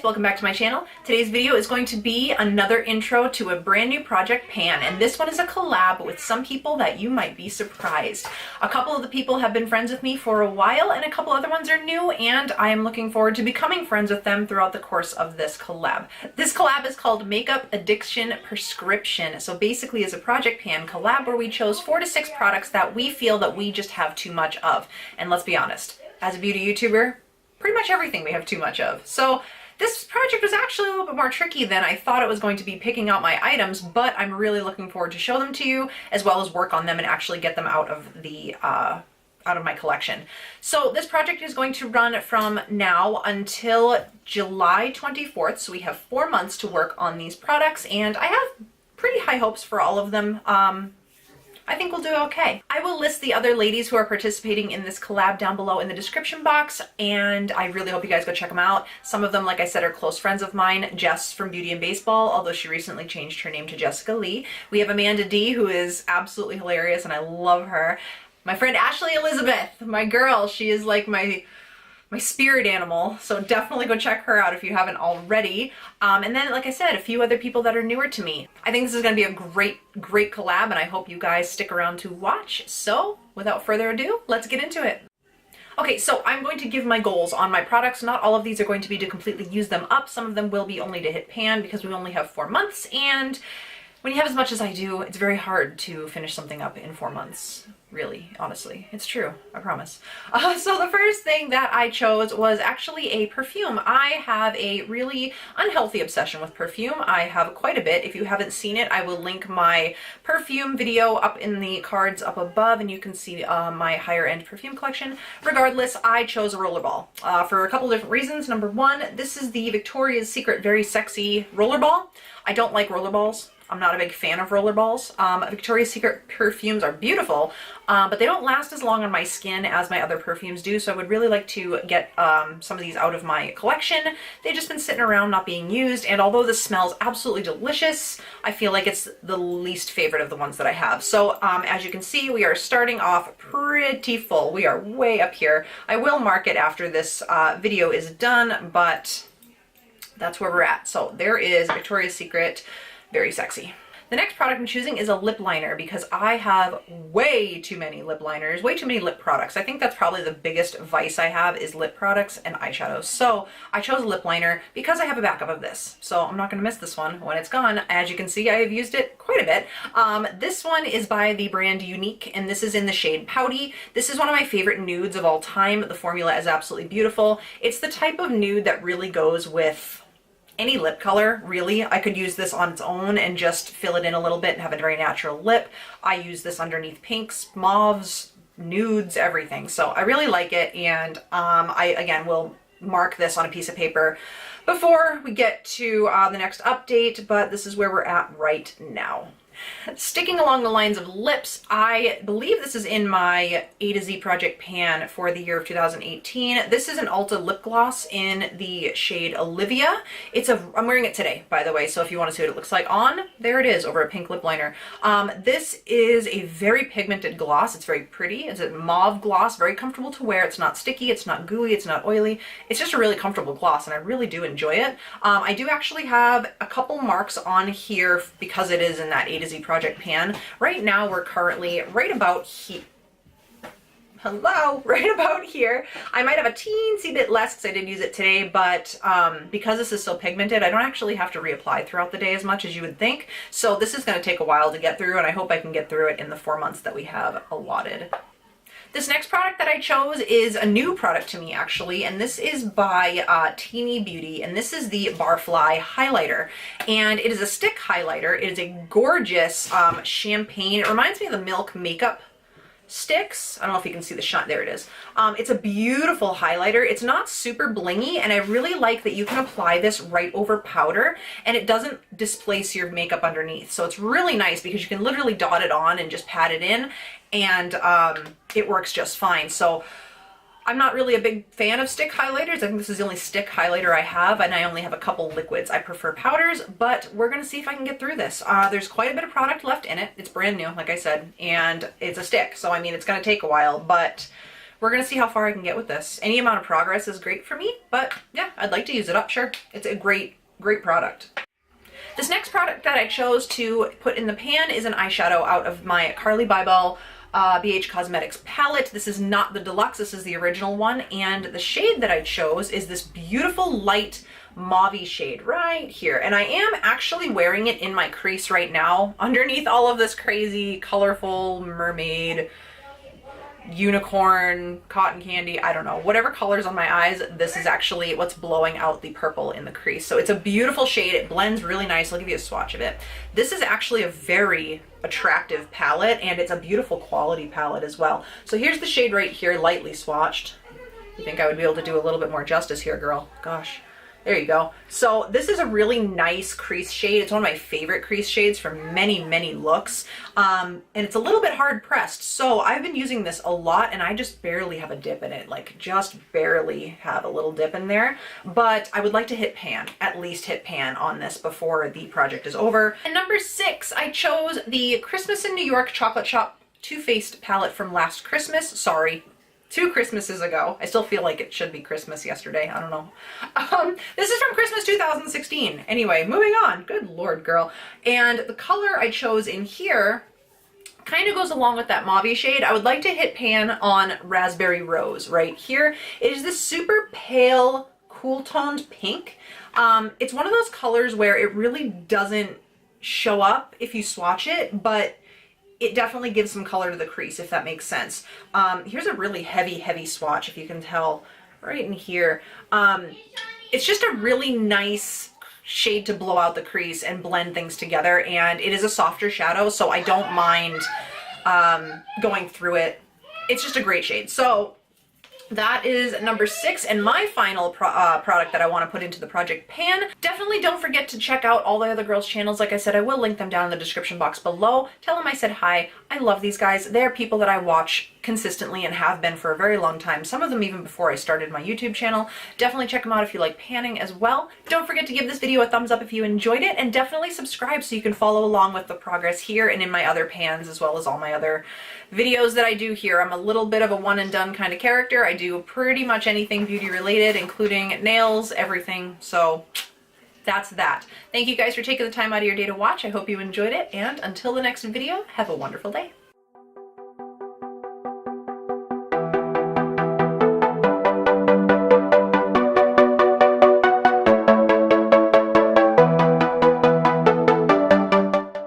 welcome back to my channel. Today's video is going to be another intro to a brand new project pan, and this one is a collab with some people that you might be surprised. A couple of the people have been friends with me for a while and a couple other ones are new, and I am looking forward to becoming friends with them throughout the course of this collab. This collab is called Makeup Addiction Prescription. So basically it's a project pan collab where we chose 4 to 6 products that we feel that we just have too much of. And let's be honest, as a beauty YouTuber, pretty much everything we have too much of. So this project was actually a little bit more tricky than I thought it was going to be picking out my items, but I'm really looking forward to show them to you as well as work on them and actually get them out of the out of my collection. So this project is going to run from now until July 24th. So we have 4 months to work on these products, and I have pretty high hopes for all of them. I think we'll do okay. I will list the other ladies who are participating in this collab down below in the description box, and I really hope you guys go check them out. Some of them, like I said, are close friends of mine. Jess from Beauty and Baseball, although she recently changed her name to Jessica Lee. We have Amanda D, who is absolutely hilarious, and I love her. My friend Ashley Elizabeth, my girl, she is like my spirit animal, so definitely go check her out if you haven't already. And then, like I said, a few other people that are newer to me. I think this is going to be a great collab, and I hope you guys stick around to watch. So without further ado, let's get into it. Okay, so I'm going to give my goals on my products. Not all of these are going to be to completely use them up. Some of them will be only to hit pan because we only have 4 months, and when you have as much as I do, it's very hard to finish something up in 4 months. Really, honestly, it's true, I promise. So the first thing that I chose was actually a perfume. I have a really unhealthy obsession with perfume. I have quite a bit. If you haven't seen it, I will link my perfume video up in the cards up above, and you can see my higher end perfume collection. Regardless, I chose a rollerball for a couple different reasons. Number one, this is the Victoria's Secret Very Sexy Rollerball. I don't like rollerballs. I'm not a big fan of rollerballs. Victoria's Secret perfumes are beautiful, but they don't last as long on my skin as my other perfumes do, so I would really like to get some of these out of my collection. They've just been sitting around not being used, and although this smells absolutely delicious, I feel like it's the least favorite of the ones that I have. So as you can see, we are starting off pretty full. We are way up here. I will mark it after this video is done, but that's where we're at. So there is Victoria's Secret Very Sexy. The next product I'm choosing is a lip liner because I have way too many lip liners, way too many lip products. I think that's probably the biggest vice I have is lip products and eyeshadows. So I chose a lip liner because I have a backup of this. So I'm not going to miss this one when it's gone. As you can see, I have used it quite a bit. This one is by the brand Unique, and this is in the shade Pouty. This is one of my favorite nudes of all time. The formula is absolutely beautiful. It's the type of nude that really goes with any lip color, really. I could use this on its own and just fill it in a little bit and have a very natural lip. I use this underneath pinks, mauves, nudes, everything. So I really like it, and I, again, will mark this on a piece of paper before we get to the next update, but this is where we're at right now. Sticking along the lines of lips, I believe this is in my A to Z project pan for the year of 2018. This is an Ulta lip gloss in the shade Olivia. I'm wearing it today, by the way, so if you want to see what it looks like on, there it is over a pink lip liner. This is a very pigmented gloss. It's very pretty. It's a mauve gloss, very comfortable to wear. It's not sticky, it's not gooey, it's not oily. It's just a really comfortable gloss, and I really do enjoy it. I do actually have a couple marks on here because it is in that A to Z project pan. Right now we're currently right about here. Hello, right about here. I might have a teensy bit less because I did use it today, but because this is so pigmented, I don't actually have to reapply throughout the day as much as you would think. So this is going to take a while to get through, and I hope I can get through it in the 4 months that we have allotted. This next product that I chose is a new product to me, actually, and this is by Teeny Beauty, and this is the Barfly Highlighter, and it is a stick highlighter. It is a gorgeous champagne. It reminds me of the Milk makeup sticks. I don't know if you can see the shine. There it is. It's a beautiful highlighter. It's not super blingy, and I really like that you can apply this right over powder and it doesn't displace your makeup underneath. So it's really nice because you can literally dot it on and just pat it in, and it works just fine. So I'm not really a big fan of stick highlighters. I think this is the only stick highlighter I have, and I only have a couple liquids. I prefer powders, but we're gonna see if I can get through this. There's quite a bit of product left in it. It's brand new, like I said, and it's a stick, so I mean, it's gonna take a while, but we're gonna see how far I can get with this. Any amount of progress is great for me, but yeah, I'd like to use it up, sure. It's a great product. This next product that I chose to put in the pan is an eyeshadow out of my Carly Bybel BH Cosmetics palette. This is not the deluxe, this is the original one, and the shade that I chose is this beautiful light mauve shade right here. And I am actually wearing it in my crease right now, underneath all of this crazy, colorful, mermaid, unicorn, cotton candy, I don't know, whatever colors on my eyes, this is actually what's blowing out the purple in the crease. So it's a beautiful shade. It blends really nice. I'll give you a swatch of it. This is actually a very attractive palette, and it's a beautiful quality palette as well. So here's the shade right here, lightly swatched. You think I would be able to do a little bit more justice here, girl? Gosh. There you go. So this is a really nice crease shade. It's one of my favorite crease shades for many, many looks. And it's a little bit hard pressed. So I've been using this a lot and I just barely have a dip in it. Like just barely have a little dip in there. But I would like to hit pan, at least hit pan on this before the project is over. And number 6, I chose the Christmas in New York Chocolate Shop Too Faced palette from last Christmas. Sorry. 2 Christmases ago. I still feel like it should be Christmas yesterday. I don't know. This is from Christmas 2016. Anyway, moving on. Good Lord, girl. And the color I chose in here kind of goes along with that mauve shade. I would like to hit pan on Raspberry Rose right here. It is this super pale, cool toned pink. It's one of those colors where it really doesn't show up if you swatch it, but it definitely gives some color to the crease, if that makes sense. Here's a really heavy swatch, if you can tell right in here. It's just a really nice shade to blow out the crease and blend things together, and it is a softer shadow, so I don't mind going through it. It's just a great shade. So that is number 6, and my final product that I want to put into the project pan. Definitely don't forget to check out all the other girls' channels. Like I said, I will link them down in the description box below. Tell them I said hi. I love these guys. They're people that I watch consistently and have been for a very long time. Some of them even before I started my YouTube channel. Definitely check them out if you like panning as well. Don't forget to give this video a thumbs up if you enjoyed it, and definitely subscribe so you can follow along with the progress here and in my other pans, as well as all my other videos that I do here. I'm a little bit of a one and done kind of character. I do pretty much anything beauty related, including nails, everything. So that's that. Thank you guys for taking the time out of your day to watch. I hope you enjoyed it, and until the next video, have a wonderful day.